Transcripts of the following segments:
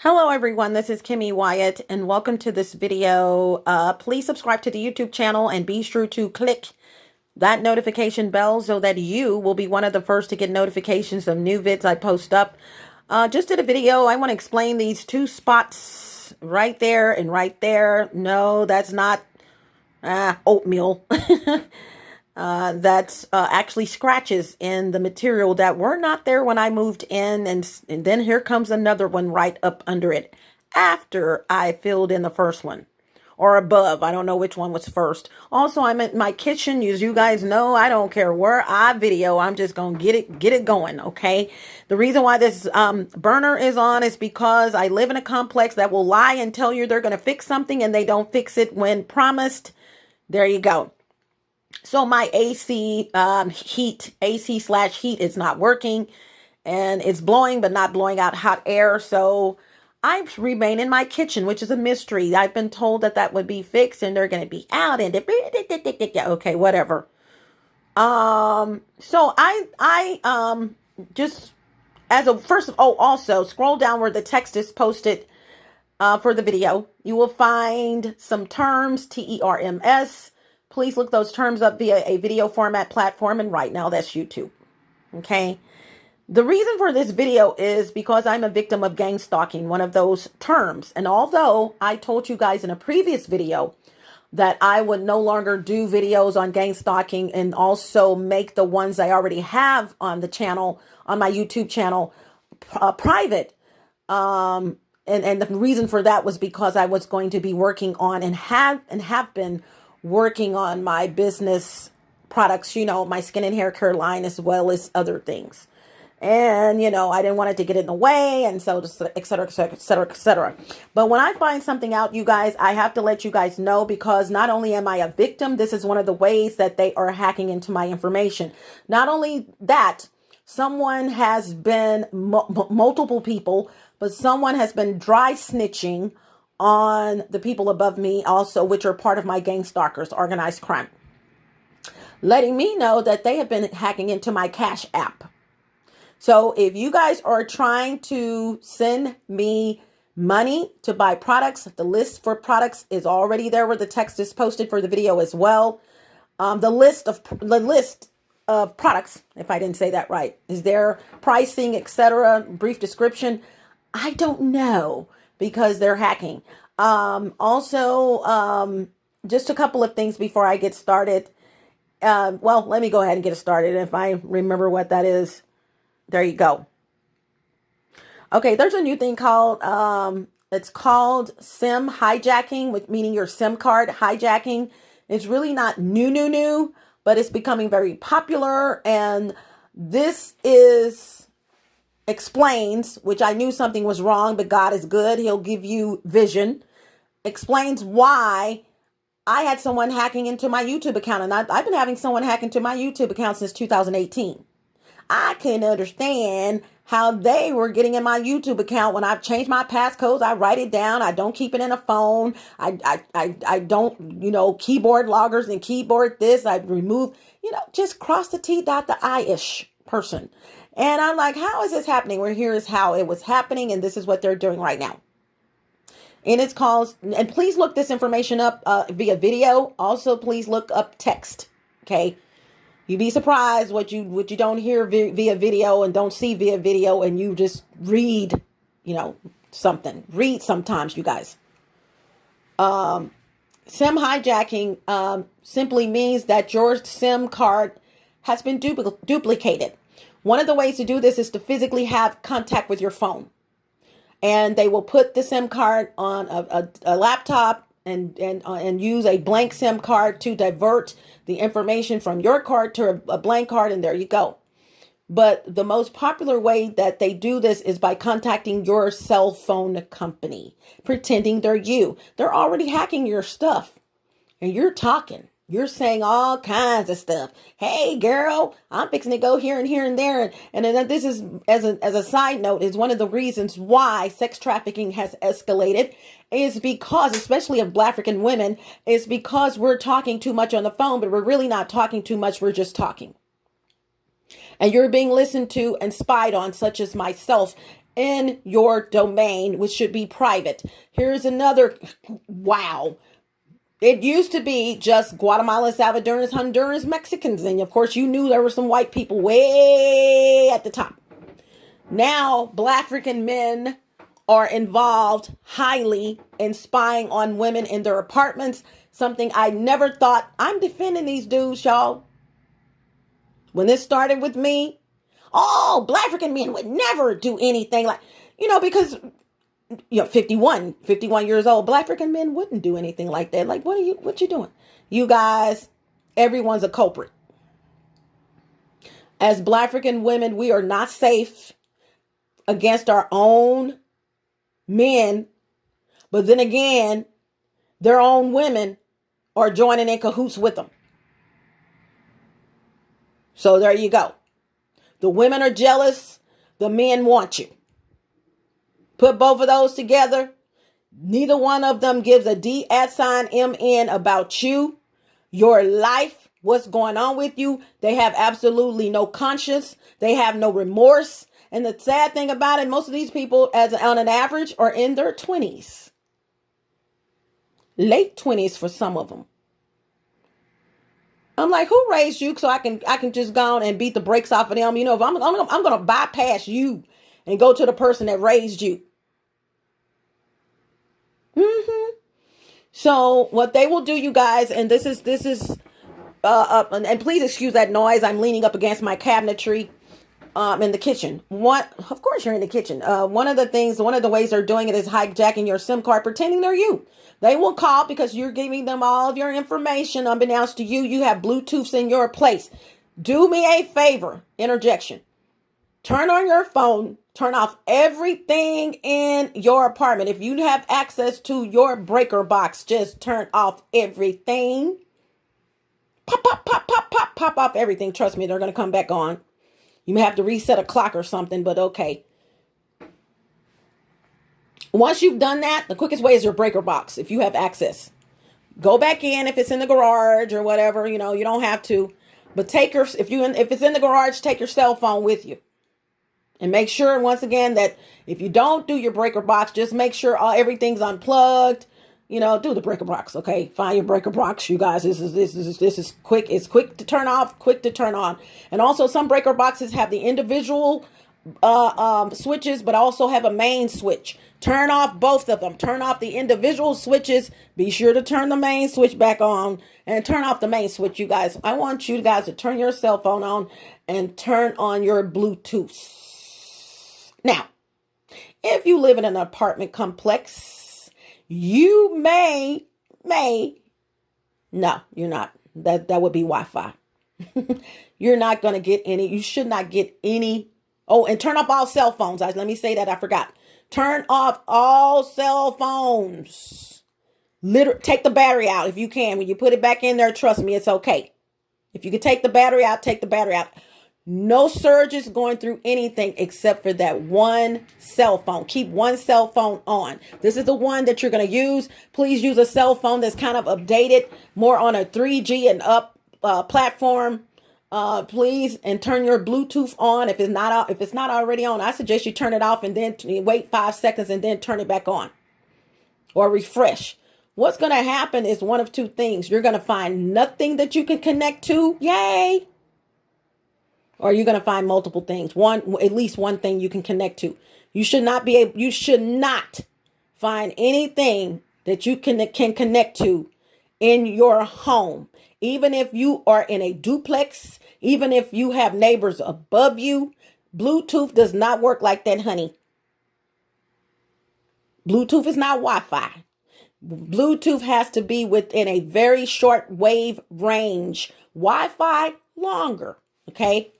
Hello everyone, this is Kimmy Wyatt and welcome to this video. Please subscribe to the YouTube channel and be sure to click that notification bell so that you will be one of the first to get notifications of new vids I post up. Just did a video. I want to explain these two spots right there and right there. No, that's not oatmeal. That's actually scratches in the material that were not there when I moved in. And then here comes another one right up under it after I filled in the first one or above. I don't know which one was first. Also, I'm in my kitchen. As you guys know, I don't care where I video. I'm just going to get it going. Okay. The reason why this burner is on is because I live in a complex that will lie and tell you they're going to fix something and they don't fix it when promised. There you go. So my AC AC/heat is not working and it's blowing, but not blowing out hot air. So I remain in my kitchen, which is a mystery. I've been told that that would be fixed and they're going to be out and okay, whatever. So I just as a first, also scroll down where the text is posted for the video. You will find some terms, TERMS. Please look those terms up via a video format platform. And right now that's YouTube. Okay. The reason for this video is because I'm a victim of gang stalking, one of those terms. And although I told you guys in a previous video that I would no longer do videos on gang stalking and also make the ones I already have on the channel, on my YouTube channel, private. And the reason for that was because I was going to be working on and have been working on my business products, my skin and hair care line, as well as other things. And, I didn't want it to get in the way. And so, et cetera, et cetera, et cetera, et cetera. But when I find something out, you guys, I have to let you guys know, because not only am I a victim, this is one of the ways that they are hacking into my information. Not only that, someone has been, multiple people, but someone has been dry snitching on the people above me also, which are part of my gang stalkers, organized crime, letting me know that they have been hacking into my Cash App. So if you guys are trying to send me money to buy products, the list for products is already there where the text is posted for the video as well. The list of products, if I didn't say that right, is there, pricing, etc., brief description. I don't know, because they're hacking. Also, just a couple of things before I get started. Well, let me go ahead and get it started. If I remember what that is, there you go. Okay, there's a new thing called, it's called SIM hijacking, which meaning your SIM card hijacking. It's really not new, but it's becoming very popular. And this explains, which I knew something was wrong, but God is good. He'll give you vision. Explains why I had someone hacking into my YouTube account. And I've been having someone hack into my YouTube account since 2018. I couldn't understand how they were getting in my YouTube account when I've changed my passcodes. I write it down. I don't keep it in a phone. I don't, keyboard loggers and keyboard this. I remove, just cross the T, dot the I-ish person. And I'm like, how is this happening? Well, here is how it was happening. And this is what they're doing right now. And it's called, and please look this information up via video. Also, please look up text. Okay. You'd be surprised what you don't hear via video and don't see via video. And you just read, something. Read sometimes, you guys. SIM hijacking simply means that your SIM card has been duplicated. One of the ways to do this is to physically have contact with your phone. And they will put the SIM card on a laptop and use a blank SIM card to divert the information from your card to a blank card. And there you go. But the most popular way that they do this is by contacting your cell phone company, pretending they're you. They're already hacking your stuff and you're talking. You're saying all kinds of stuff. Hey, girl, I'm fixing to go here and here and there. And then this is, as a side note, is one of the reasons why sex trafficking has escalated, is because, especially of Black African women, is because we're talking too much on the phone, but we're really not talking too much. We're just talking. And you're being listened to and spied on, such as myself in your domain, which should be private. Here's another wow. It used to be just Guatemala, Salvadorans, Hondurans, Mexicans. And of course, you knew there were some white people way at the top. Now, Black African men are involved highly in spying on women in their apartments. Something I never thought. I'm defending these dudes, y'all. When this started with me, Black African men would never do anything like, because 51 years old, Black African men wouldn't do anything like that. Like, what you doing? You guys, everyone's a culprit. As Black African women, we are not safe against our own men. But then again, their own women are joining in cahoots with them. So there you go. The women are jealous. The men want you. Put both of those together. Neither one of them gives a D@MN about you, your life, what's going on with you. They have absolutely no conscience. They have no remorse. And the sad thing about it, most of these people, on an average, are in their 20s. Late 20s for some of them. I'm like, who raised you so I can just go on and beat the brakes off of them? If I'm going to bypass you and go to the person that raised you. So what they will do, you guys, and this is and please excuse that noise. I'm leaning up against my cabinetry in the kitchen. Of course you're in the kitchen. One of the ways they're doing it is hijacking your SIM card, pretending they're you. They will call because you're giving them all of your information. Unbeknownst to you, you have Bluetooths in your place. Do me a favor, interjection. Turn on your phone. Turn off everything in your apartment. If you have access to your breaker box, just turn off everything. Pop off everything. Trust me, they're going to come back on. You may have to reset a clock or something, but okay. Once you've done that, the quickest way is your breaker box. If you have access, go back in. If it's in the garage or whatever, you don't have to, but if it's in the garage, take your cell phone with you. And make sure, once again, that if you don't do your breaker box, just make sure everything's unplugged. Do the breaker box. Okay, find your breaker box, you guys. This is quick. It's quick to turn off, quick to turn on. And also, some breaker boxes have the individual switches, but also have a main switch. Turn off both of them. Turn off the individual switches. Be sure to turn the main switch back on and turn off the main switch, you guys. I want you guys to turn your cell phone on and turn on your Bluetooth. Now, if you live in an apartment complex, you may, no, you're not. That would be Wi-Fi. You're not going to get any, you should not get any. Oh, and turn off all cell phones. Let me say that, I forgot. Turn off all cell phones. Take the battery out if you can. When you put it back in there, trust me, it's okay. If you can take the battery out, take the battery out. No surges going through anything except for that one cell phone. Keep one cell phone on. This is the one that you're going to use. Please use a cell phone that's kind of updated, more on a 3G and up platform. Please, and turn your Bluetooth on. If it's not already on, I suggest you turn it off and then wait 5 seconds and then turn it back on or refresh. What's going to happen is one of two things. You're going to find nothing that you can connect to. Yay. Or you're going to find multiple things. At least one thing you can connect to. You should not find anything that you can connect to in your home. Even if you are in a duplex, even if you have neighbors above you, Bluetooth does not work like that, honey. Bluetooth is not Wi-Fi. Bluetooth has to be within a very short wave range. Wi-Fi, longer. Okay?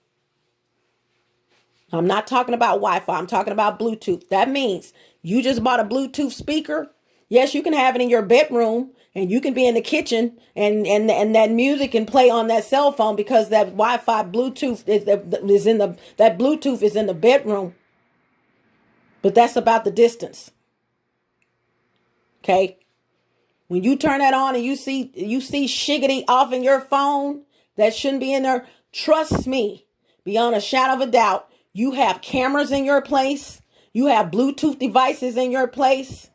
I'm not talking about Wi-Fi. I'm talking about Bluetooth. That means you just bought a Bluetooth speaker. Yes, you can have it in your bedroom and you can be in the kitchen and that music can play on that cell phone because that Wi-Fi Bluetooth that Bluetooth is in the bedroom. But that's about the distance. Okay? When you turn that on and you see shiggity off in your phone, that shouldn't be in there. Trust me, beyond a shadow of a doubt, you have cameras in your place. You have Bluetooth devices in your place.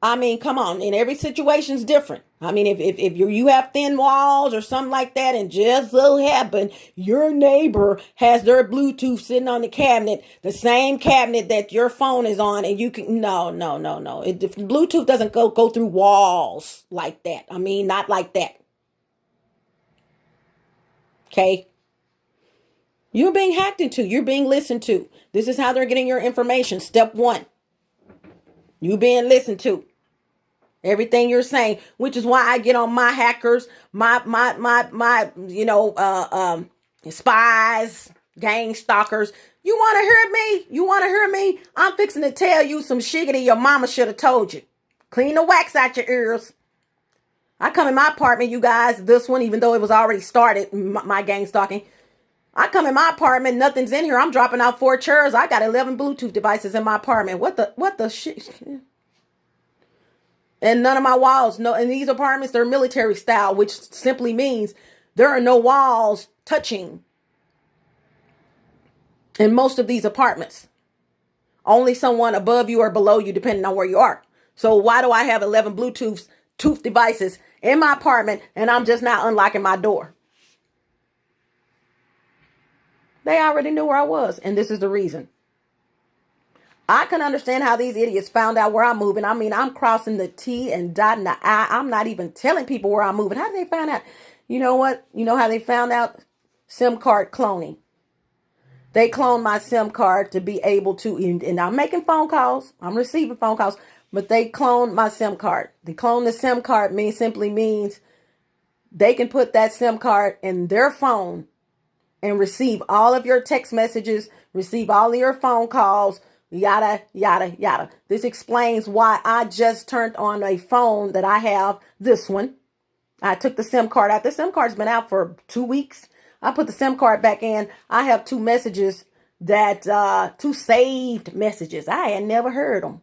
I mean, come on. And every situation's different. I mean, if you have thin walls or something like that, and just so happen your neighbor has their Bluetooth sitting on the cabinet, the same cabinet that your phone is on, and you can no. Bluetooth doesn't go through walls like that. I mean, not like that. Okay. You're being hacked into. You're being listened to. This is how they're getting your information. Step one. You being listened to. Everything you're saying, which is why I get on my hackers, my spies, gang stalkers. You want to hear me? You want to hear me? I'm fixing to tell you some shiggity your mama should have told you. Clean the wax out your ears. I come in my apartment, you guys, this one, even though it was already started, my gang stalking. I come in my apartment, nothing's in here. I'm dropping out 4 chairs. I got 11 Bluetooth devices in my apartment. What the shit? And none of my walls, no, in these apartments, they're military style, which simply means there are no walls touching in most of these apartments. Only someone above you or below you, depending on where you are. So why do I have 11 Bluetooth devices in my apartment and I'm just not unlocking my door? They already knew where I was, and this is the reason. I can understand how these idiots found out where I'm moving. I mean, I'm crossing the T and dotting the I. I'm not even telling people where I'm moving. How did they find out? You know what? You know how they found out? SIM card cloning. They cloned my SIM card to be able to, and I'm making phone calls. I'm receiving phone calls, but they cloned my SIM card. They cloned the SIM card simply means they can put that SIM card in their phone and receive all of your text messages, receive all of your phone calls, yada, yada, yada. This explains why I just turned on a phone that I have, this one. I took the SIM card out. The SIM card's been out for 2 weeks. I put the SIM card back in. I have 2 messages 2 saved messages. I had never heard them.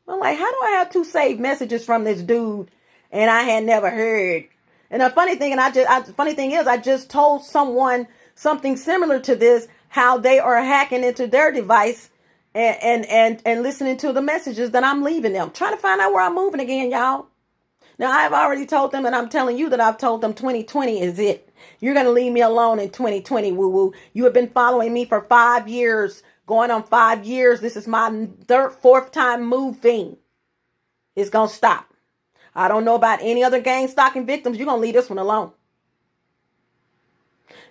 I'm like, how do I have 2 saved messages from this dude and I had never heard? And the funny thing, I just told someone something similar to this, how they are hacking into their device and listening to the messages that I'm leaving them, trying to find out where I'm moving again, y'all. Now, I've already told them, and I'm telling you that I've told them 2020 is it. You're going to leave me alone in 2020, woo-woo. You have been following me for 5 years, going on 5 years. This is my 4th time moving. It's going to stop. I don't know about any other gang stalking victims. You're going to leave this one alone.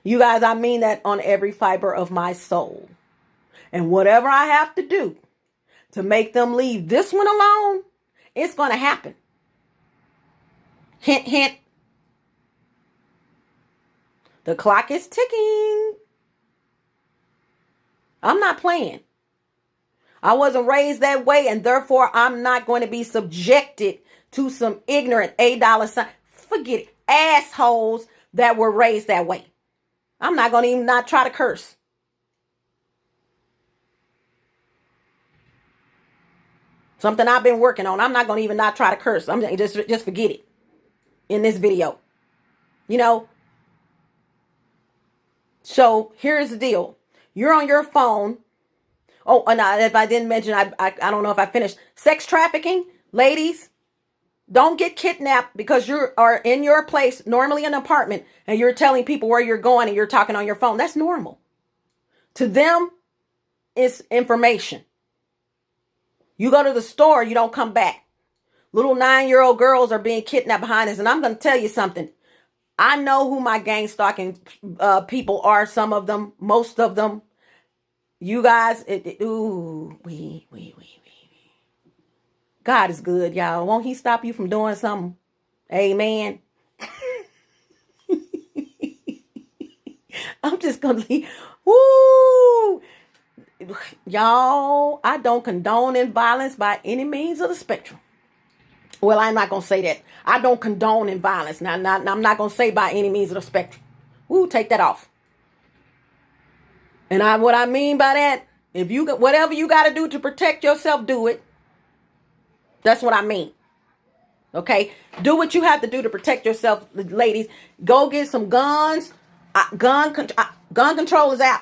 You guys, I mean that on every fiber of my soul. And whatever I have to do to make them leave this one alone, it's going to happen. Hint, hint. The clock is ticking. I'm not playing. I wasn't raised that way, and therefore I'm not going to be subjected to some ignorant $8 forget it, assholes that were raised that way. I'm not going to even not try to curse. Something I've been working on. I'm not going to even not try to curse. I'm just forget it in this video. You know? So here's the deal. You're on your phone. Oh, and if I didn't mention, I don't know if I finished. Sex trafficking, ladies, don't get kidnapped because you are in your place, normally an apartment, and you're telling people where you're going and you're talking on your phone. That's normal. To them, it's information. You go to the store, you don't come back. Little 9-year-old girls are being kidnapped behind us. And I'm going to tell you something. I know who my gang stalking people are. Some of them, most of them. You guys, God is good, y'all. Won't he stop you from doing something? Amen. I'm just going to leave. Woo! Y'all, I don't condone violence by any means of the spectrum. Well, I'm not going to say that. I don't condone violence. Now, I'm not going to say by any means of the spectrum. Woo, take that off. And what I mean by that, if you whatever you got to do to protect yourself, do it. That's what I mean. Okay? Do what you have to do to protect yourself, ladies. Go get some guns. Gun control is out.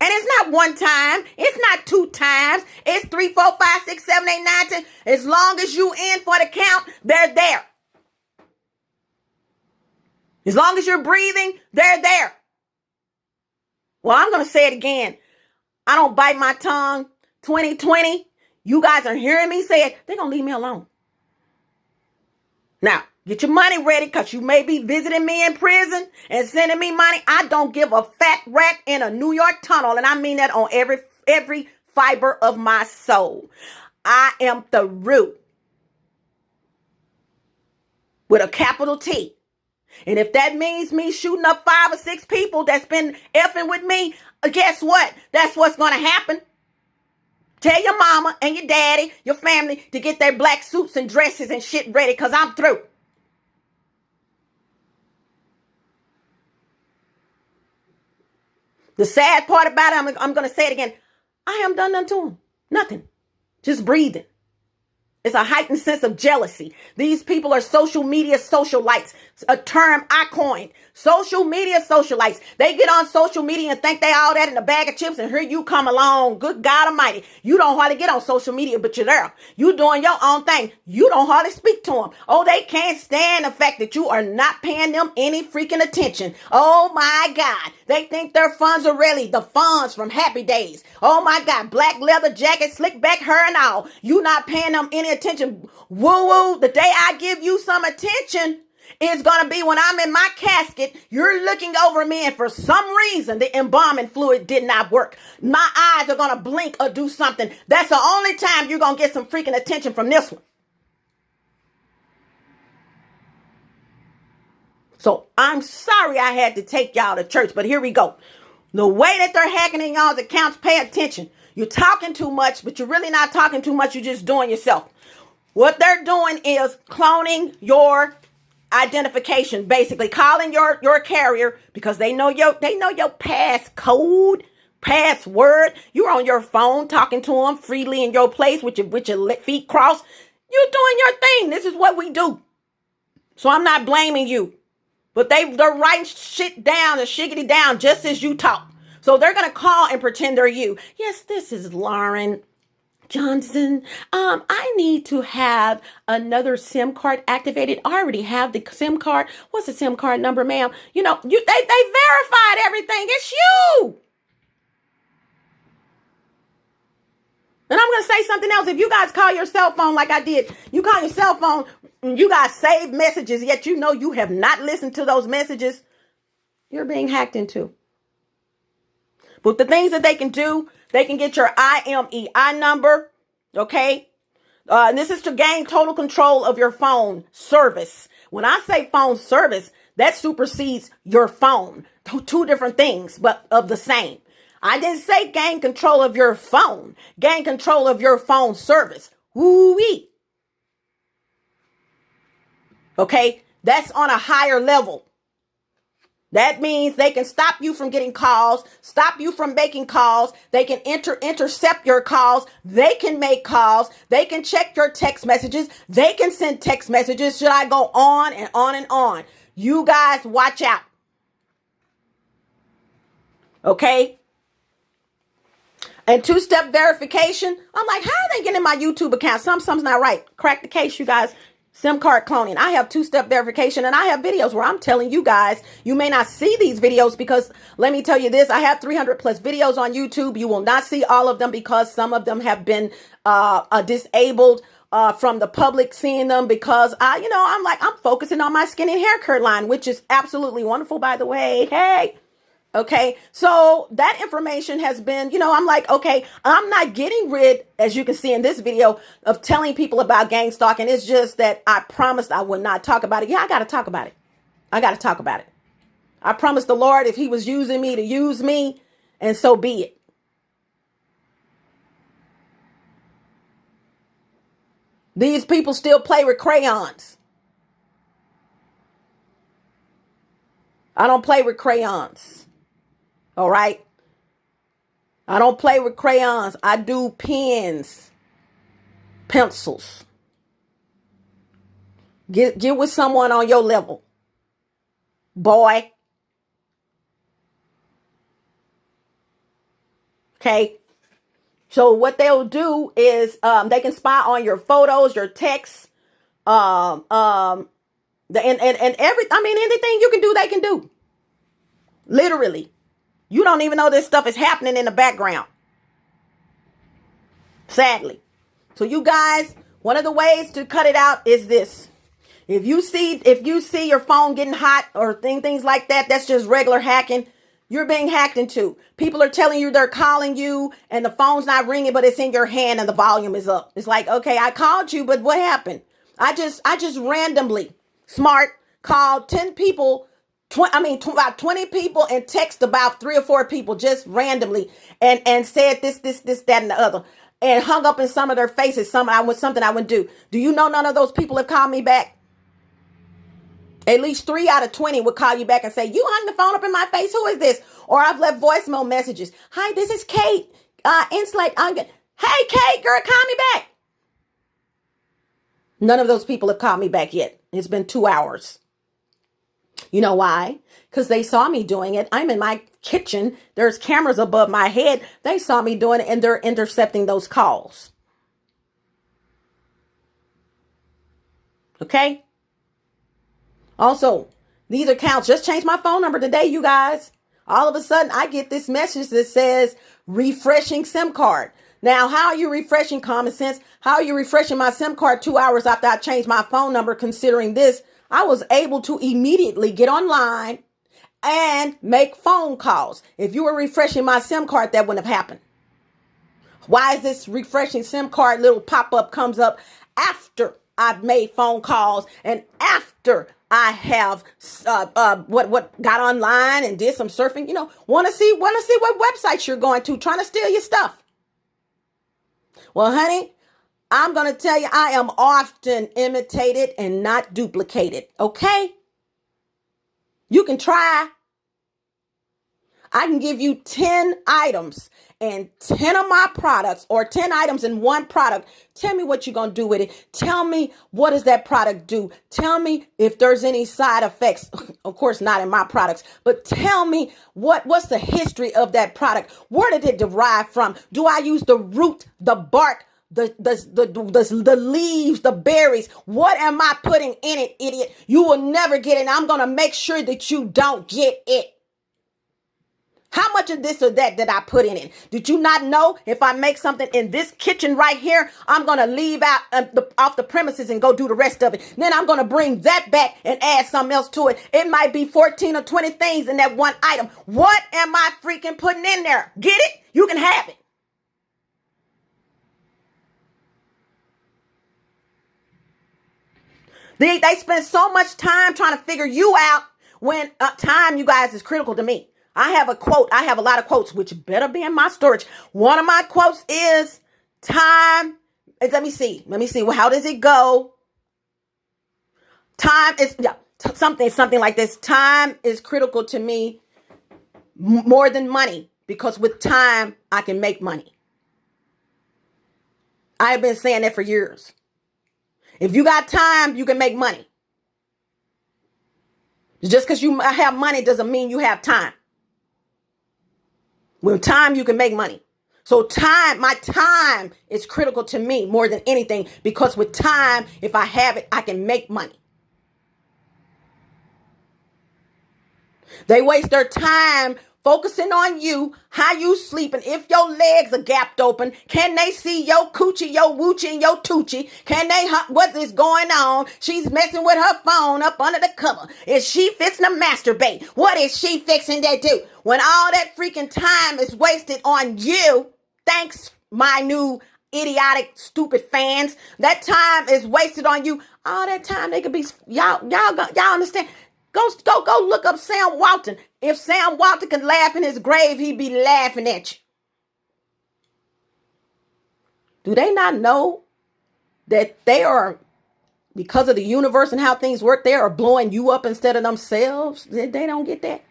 And it's not one time. It's not two times. It's 3, 4, 5, 6, 7, 8, 9, 10. As long as you in for the count, they're there. As long as you're breathing, they're there. Well, I'm going to say it again. I don't bite my tongue. 2020, you guys are hearing me say it. They're going to leave me alone. Now, get your money ready because you may be visiting me in prison and sending me money. I don't give a fat rat in a New York tunnel. And I mean that on every fiber of my soul. I am through with a capital T. And if that means me shooting up 5 or 6 people that's been effing with me, guess what? That's what's going to happen. Tell your mama and your daddy, your family, to get their black suits and dresses and shit ready because I'm through. The sad part about it, I'm going to say it again. I haven't done nothing to them. Nothing. Just breathing. It's a heightened sense of jealousy. These people are social media socialites, a term I coined. Social media socialites. They get on social media and think they all that in a bag of chips, and here you come along. Good God Almighty. You don't hardly get on social media, but you're there. You doing your own thing. You don't hardly speak to them. Oh, they can't stand the fact that you are not paying them any freaking attention. Oh my God. They think their funds are really the funds from Happy Days. Oh my God. Black leather jacket, slick back hair and all. You not paying them any attention. Woo woo. The day I give you some attention, it's going to be when I'm in my casket, you're looking over me, and for some reason, the embalming fluid did not work. My eyes are going to blink or do something. That's the only time you're going to get some freaking attention from this one. So I'm sorry I had to take y'all to church, but here we go. The way that they're hacking in y'all's accounts, pay attention. You're talking too much, but you're really not talking too much. You're just doing yourself. What they're doing is cloning your identification, basically calling your carrier because they know your passcode, password. You're on your phone talking to them freely in your place with your feet crossed. You're doing your thing. This is what we do. So I'm not blaming you, but they're writing shit down and shiggity down just as you talk. So they're gonna call and pretend they're you. Yes, this is Lauren Johnson. I need to have another SIM card activated. I already have the SIM card. What's the SIM card number, ma'am? You know, they verified everything. It's you. And I'm going to say something else. If you guys call your cell phone like I did, you call your cell phone, and you guys save messages, yet you know you have not listened to those messages, you're being hacked into. But the things that they can do, they can get your IMEI number, okay? And this is to gain total control of your phone service. When I say phone service, that supersedes your phone. Two different things, but of the same. I didn't say gain control of your phone. Gain control of your phone service. Woo-wee. Okay? That's on a higher level. That means they can stop you from getting calls, stop you from making calls. They can intercept your calls. They can make calls. They can check your text messages. They can send text messages. Should I go on and on and on? You guys watch out. Okay? And two-step verification. I'm like, how are they getting in my YouTube account? Something's not right. Crack the case, you guys. SIM card cloning. I have two-step verification, and I have videos where I'm telling you guys, you may not see these videos because let me tell you this, I have 300 plus videos on YouTube. You will not see all of them because some of them have been disabled from the public seeing them because I'm focusing on my skin and hair care line, which is absolutely wonderful, by the way. Hey. Okay, so that information has been, I'm like, okay, I'm not getting rid, as you can see in this video, of telling people about gang stalking. It's just that I promised I would not talk about it. Yeah, I got to talk about it. I promised the Lord if he was using me to use me, and so be it. These people still play with crayons. I don't play with crayons. All right. I don't play with crayons. I do pens, pencils. Get with someone on your level. Boy. Okay. So what they'll do is they can spy on your photos, your texts, and every, I mean, anything you can do, they can do. Literally. You don't even know this stuff is happening in the background. Sadly. So you guys, one of the ways to cut it out is this. If you see your phone getting hot or things like that, that's just regular hacking. You're being hacked into. People are telling you they're calling you and the phone's not ringing, but it's in your hand and the volume is up. It's like, okay, I called you, but what happened? I just randomly smart called 10 people, about 20 people, and text about 3 or 4 people just randomly and said this, that, and the other, and hung up in some of their faces. Something I wouldn't do. Do you know none of those people have called me back? At least 3 out of 20 would call you back and say, you hung the phone up in my face. Who is this? Or I've left voicemail messages. Hi, this is Kate. Hey, Kate, girl, call me back. None of those people have called me back yet. It's been 2 hours. You know why? Because they saw me doing it. I'm in my kitchen. There's cameras above my head. They saw me doing it and they're intercepting those calls. Okay? Also, these accounts just changed my phone number today, you guys. All of a sudden, I get this message that says refreshing SIM card. Now, how are you refreshing common sense? How are you refreshing my SIM card 2 hours after I changed my phone number? Considering this, I was able to immediately get online and make phone calls. If you were refreshing my SIM card, that wouldn't have happened. Why is this refreshing SIM card little pop-up comes up after I've made phone calls and after I have got online and did some surfing? Want to see what websites you're going to, trying to steal your stuff. Well, honey, I'm going to tell you, I am often imitated and not duplicated. Okay? You can try. I can give you 10 items and 10 of my products, or 10 items in one product. Tell me what you're going to do with it. Tell me, what does that product do? Tell me if there's any side effects. Of course, not in my products, but tell me what's the history of that product? Where did it derive from? Do I use the root, the bark, the leaves, the berries? What am I putting in it, idiot? You will never get it. I'm going to make sure that you don't get it. How much of this or that did I put in it? Did you not know if I make something in this kitchen right here, I'm going to leave out off the premises and go do the rest of it. Then I'm going to bring that back and add something else to it. It might be 14 or 20 things in that one item. What am I freaking putting in there? Get it? You can have it. They spend so much time trying to figure you out when time, you guys, is critical to me. I have a quote. I have a lot of quotes, which better be in my storage. One of my quotes is time. Let me see. Well, how does it go? Time is something like this. Time is critical to me more than money, because with time, I can make money. I have been saying that for years. If you got time, you can make money. Just because you have money doesn't mean you have time. With time, you can make money. So my time is critical to me more than anything, because with time, if I have it, I can make money. They waste their time focusing on you, how you sleeping, if your legs are gapped open. Can they see your coochie, your woochie, and your toochie? Can they, what is going on? She's messing with her phone up under the cover. Is she fixing to masturbate? What is she fixing to do? When all that freaking time is wasted on you, thanks, my new idiotic, stupid fans, that time is wasted on you. All that time they could be, y'all understand? Go look up Sam Walton. If Sam Walton could laugh in his grave, he'd be laughing at you. Do they not know that they are, because of the universe and how things work, they are blowing you up instead of themselves? They don't get that.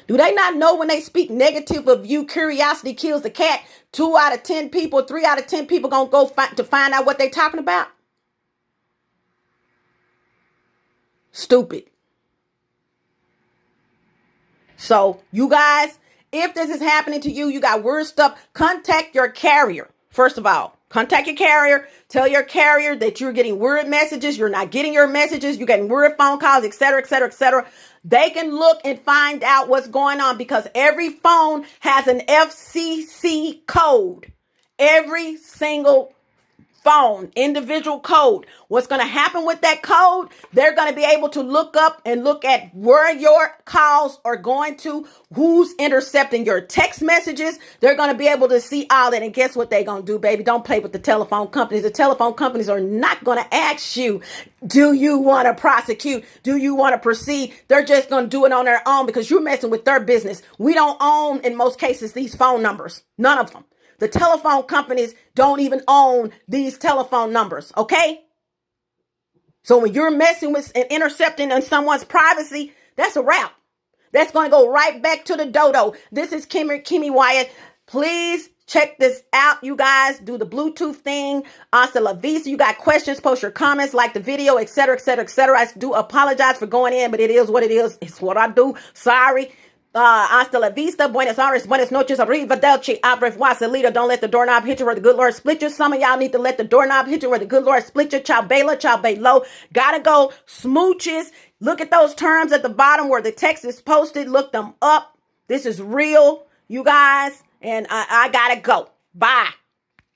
Do they not know when they speak negative of you, curiosity kills the cat? 2 out of 10 people, 3 out of 10 people gonna go to find out what they're talking about? Stupid. So you guys, If this is happening to you, you got weird stuff, contact your carrier. First of all, contact your carrier. Tell your carrier that you're getting weird messages. You're not getting your messages. You're getting weird phone calls, etc., etc., etc. They can look and find out what's going on because every phone has an FCC code. Every single phone, individual code. What's going to happen with that code? They're going to be able to look up and look at where your calls are going to, who's intercepting your text messages. They're going to be able to see all that. And guess what they're going to do, baby? Don't play with the telephone companies. The telephone companies are not going to ask you, do you want to prosecute? Do you want to proceed? They're just going to do it on their own because you're messing with their business. We don't own, in most cases, these phone numbers. None of them. The telephone companies don't even own these telephone numbers, okay? So when you're messing with and intercepting on someone's privacy, that's a wrap. That's going to go right back to the dodo. This is Kimmy Wyatt. Please check this out, you guys. Do the Bluetooth thing. Hasta la vista. You got questions, post your comments, like the video, etc., etc., etc. I do apologize for going in, but it is what it is. It's what I do. Sorry. Hasta la vista, buenas aires, buenas noches, arrivederci, au revoir, salida. Don't let the doorknob hit you where the good Lord split you. Some of y'all need to let the doorknob hit you where the good Lord split you. Ciao bella, ciao bello. Gotta go. Smooches. Look at those terms at the bottom where the text is posted. Look them up. This is real, you guys. And I gotta go. Bye.